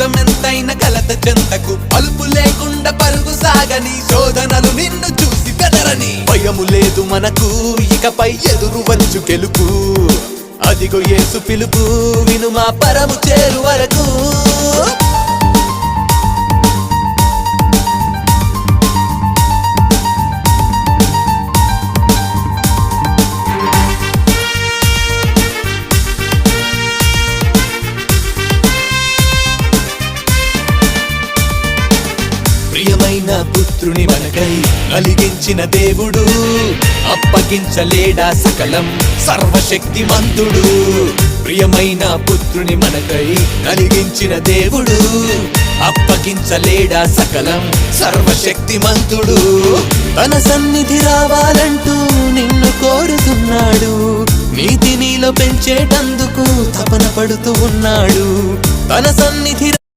కష్టమెంతైన కలత చెంతకు అలుపు లేకుండా పరుగు సాగని శోధనలు నిన్ను చూసి బెదరని భయము లేదు మనకు ఇకపై ఎదురు వచ్చు గెలుపు అదిగో యేసు పిలుపు విను మా పరము చేరు వరకు ప్రియమైన పుత్రుని మనకై కలిగించిన దేవుడు అప్పగించలేడా సకలం సర్వశక్తిమంతుడు ప్రియమైన పుత్రుని మనకై కలిగించిన దేవుడు అప్పగించలేడా సకలం సర్వశక్తిమంతుడు తన సన్నిధి రావాలంటూ నిన్ను కోరుతున్నాడు నీతి నీలో పెంచేటందుకు తపన పడుతూ ఉన్నాడు తన సన్నిధి